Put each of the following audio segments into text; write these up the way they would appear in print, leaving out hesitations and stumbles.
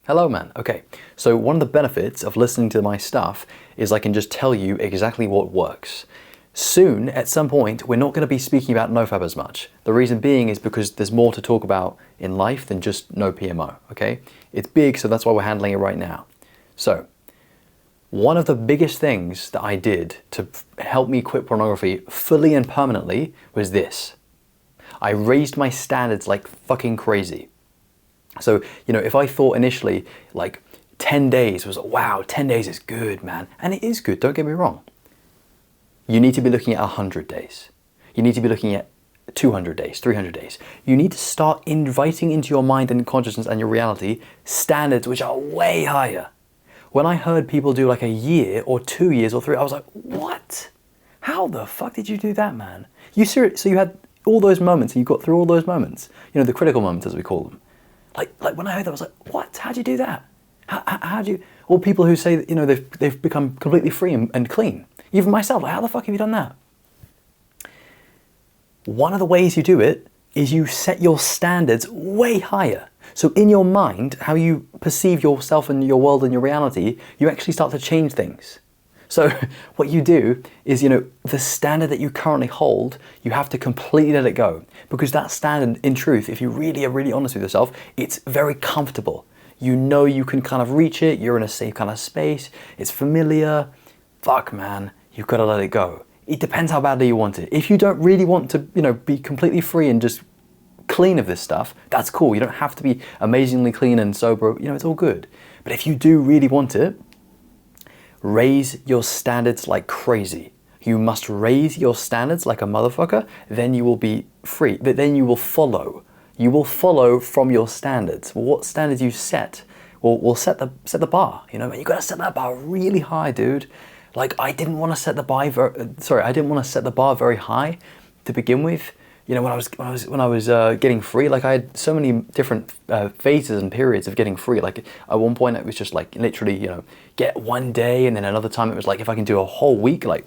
Hello, man. Okay, so one of the benefits of listening to my stuff is I can just tell you exactly what works. Soon, at some point, we're not going to be speaking about NoFap as much. The reason being is because there's more to talk about in life than just no PMO, okay? It's big, so that's why we're handling it right now. So, one of the biggest things that I did to help me quit pornography fully and permanently was this. I raised my standards like fucking crazy. So, if I thought initially like 10 days was, wow, 10 days is good, man. And it is good, don't get me wrong. You need to be looking at 100 days. You need to be looking at 200 days, 300 days. You need to start inviting into your mind and consciousness and your reality standards which are way higher. When I heard people do like a year or 2 years or 3, I was like, what? How the fuck did you do that, man? So you had all those moments and you got through all those moments, the critical moments as we call them. Like when I heard that, I was like, what? How'd you do that? How'd you, or people who say that, they've become completely free and clean. Even myself, like, how the fuck have you done that? One of the ways you do it is you set your standards way higher. So in your mind, how you perceive yourself and your world and your reality, you actually start to change things. So what you do is, the standard that you currently hold, you have to completely let it go. Because that standard, in truth, if you really are really honest with yourself, it's very comfortable. You can kind of reach it, you're in a safe kind of space, it's familiar. Fuck, man, you've got to let it go. It depends how badly you want it. If you don't really want to, be completely free and just clean of this stuff, that's cool. You don't have to be amazingly clean and sober, it's all good. But if you do really want it, raise your standards like crazy. You must raise your standards like a motherfucker, then you will be free. Then you will follow. You will follow from your standards. What standards you set will set the bar, You gotta set that bar really high, dude. Like, I didn't want to set the bar very high to begin with. When I was getting free, like I had so many different phases and periods of getting free. Like at one point it was just like literally, get one day, and then another time it was like if I can do a whole week, like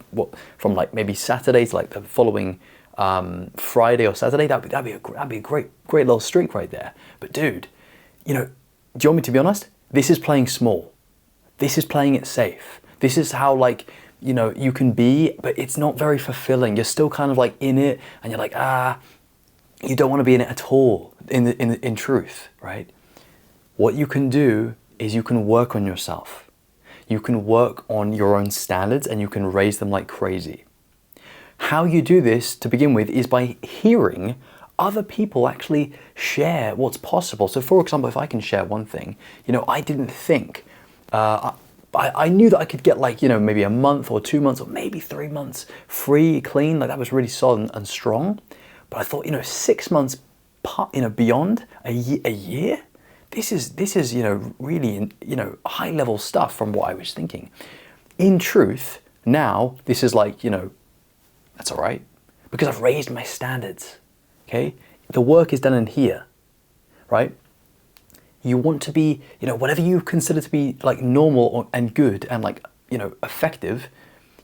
from like maybe Saturday to like the following Friday or Saturday, that'd be a great little streak right there. But dude, do you want me to be honest? This is playing small. This is playing it safe. This is how you can be, but it's not very fulfilling. You're still kind of like in it, and you're like, you don't want to be in it at all, in truth, right? What you can do is you can work on yourself. You can work on your own standards, and you can raise them like crazy. How you do this, to begin with, is by hearing other people actually share what's possible. So for example, if I can share one thing, I didn't think, I knew that I could get like, maybe a month or 2 months or maybe 3 months free, clean, like that was really solid and strong. But I thought, 6 months, beyond a year, this is, really, high level stuff from what I was thinking. In truth, now this is like, that's all right, because I've raised my standards, okay? The work is done in here, right? You want to be, whatever you consider to be like normal and good and like, effective,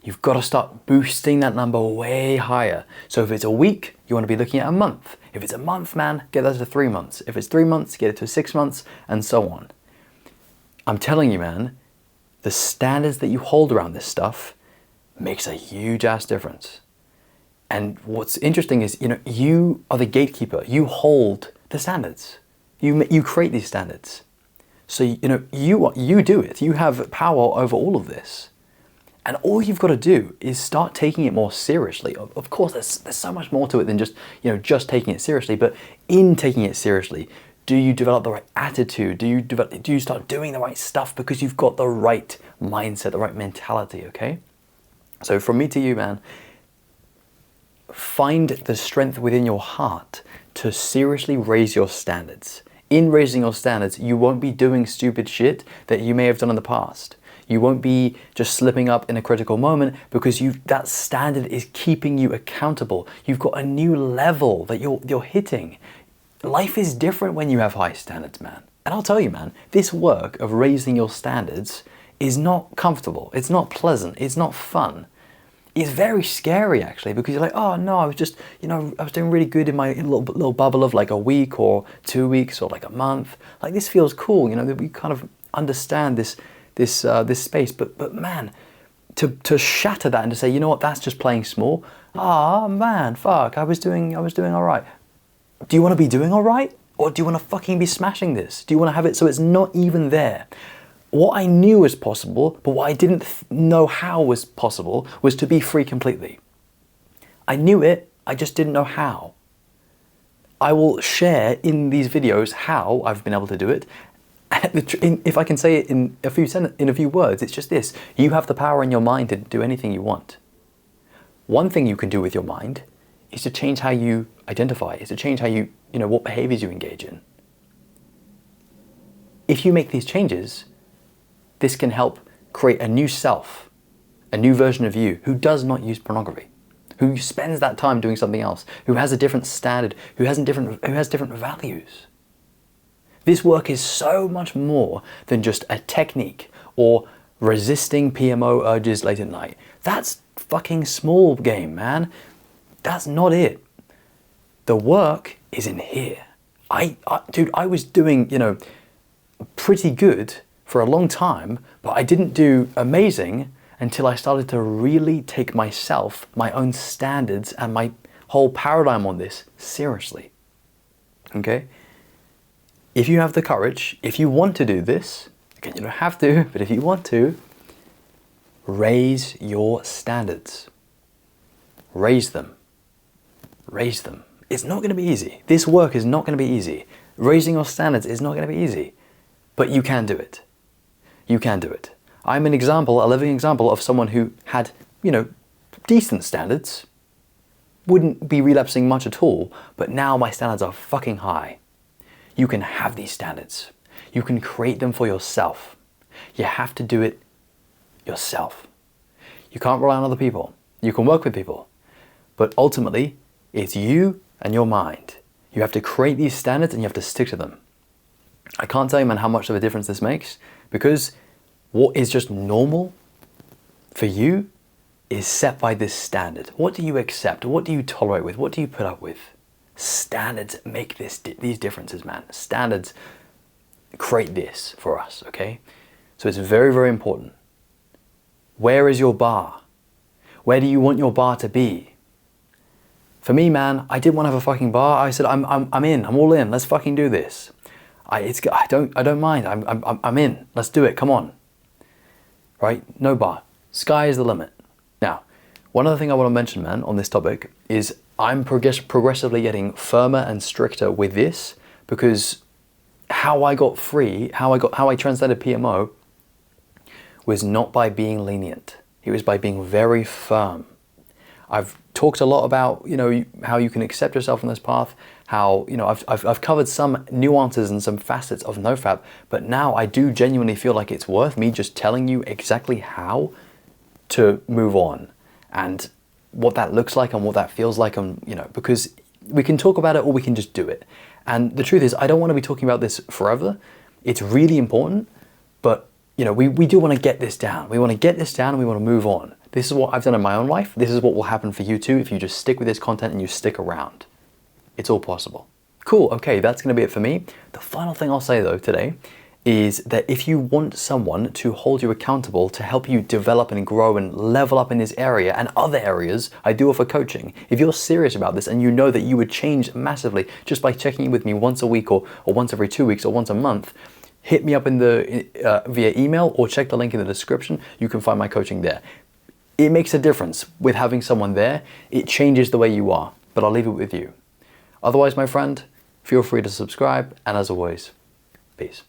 you've got to start boosting that number way higher. So if it's a week, you want to be looking at a month. If it's a month, man, get that to 3 months. If it's 3 months, get it to 6 months, and so on. I'm telling you, man, the standards that you hold around this stuff makes a huge ass difference. And what's interesting is, you are the gatekeeper. You hold the standards. You create these standards. So, you do it. You have power over all of this. And all you've got to do is start taking it more seriously. Of course, there's so much more to it than just taking it seriously. But in taking it seriously, do you develop the right attitude? Do you start doing the right stuff because you've got the right mindset, the right mentality, okay? So from me to you, man, find the strength within your heart to seriously raise your standards. In raising your standards, you won't be doing stupid shit that you may have done in the past. You won't be just slipping up in a critical moment because that standard is keeping you accountable. You've got a new level that you're hitting. Life is different when you have high standards, man. And I'll tell you, man, this work of raising your standards is not comfortable. It's not pleasant. It's not fun. is very scary actually, because you're like, oh no, I was just, I was doing really good in my little bubble of like a week or 2 weeks or like a month. Like this feels cool, that we kind of understand this space. But man, to shatter that and to say, you know what, that's just playing small. Ah man, fuck, I was doing all right. Do you want to be doing all right? Or do you want to fucking be smashing this? Do you want to have it so it's not even there? What I knew was possible, but what I didn't know how was possible, was to be free completely. I knew it, I just didn't know how. I will share in these videos how I've been able to do it. If I can say it in a few words, it's just this. You have the power in your mind to do anything you want. One thing you can do with your mind is to change how you identify, is to change how you, what behaviors you engage in. If you make these changes, this can help create a new self, a new version of you who does not use pornography, who spends that time doing something else, who has a different standard, who has different values. This work is so much more than just a technique or resisting PMO urges late at night. That's fucking small game, man. That's not it. The work is in here. Dude, I was doing, pretty good for a long time, but I didn't do amazing until I started to really take myself, my own standards, and my whole paradigm on this seriously. Okay? If you have the courage, if you want to do this, again, you don't have to, but if you want to, raise your standards. Raise them. Raise them. It's not going to be easy. This work is not going to be easy. Raising your standards is not going to be easy, but you can do it. You can do it. I'm an example, a living example of someone who had, decent standards, wouldn't be relapsing much at all, but now my standards are fucking high. You can have these standards. You can create them for yourself. You have to do it yourself. You can't rely on other people. You can work with people, but ultimately, it's you and your mind. You have to create these standards and you have to stick to them. I can't tell you, man, how much of a difference this makes, because what is just normal for you is set by this standard. What do you accept? What do you tolerate with? What do you put up with? Standards make these differences, man. Standards create this for us, okay? So it's very, very important. Where is your bar? Where do you want your bar to be? For me, man, I didn't want to have a fucking bar. I said, I'm in. I'm all in. Let's fucking do this. I don't mind. I'm in. Let's do it. Come on. Right? No bar. Sky is the limit. Now, one other thing I want to mention, man, on this topic is I'm progressively getting firmer and stricter with this, because how I got free, how I transcended PMO was not by being lenient. It was by being very firm. I've talked a lot about, how you can accept yourself on this path, how, I've covered some nuances and some facets of NoFap, but now I do genuinely feel like it's worth me just telling you exactly how to move on and what that looks like and what that feels like, and, because we can talk about it or we can just do it. And the truth is, I don't want to be talking about this forever. It's really important, but we do want to get this down. We want to get this down and we want to move on. This is what I've done in my own life. This is what will happen for you too if you just stick with this content and you stick around. It's all possible. Cool, okay, that's going to be it for me. The final thing I'll say though today is that if you want someone to hold you accountable, to help you develop and grow and level up in this area and other areas, I do offer coaching. If you're serious about this and you know that you would change massively just by checking in with me once a week or once every 2 weeks or once a month, hit me up via email or check the link in the description. You can find my coaching there. It makes a difference with having someone there. It changes the way you are, but I'll leave it with you. Otherwise, my friend, feel free to subscribe, and as always, peace.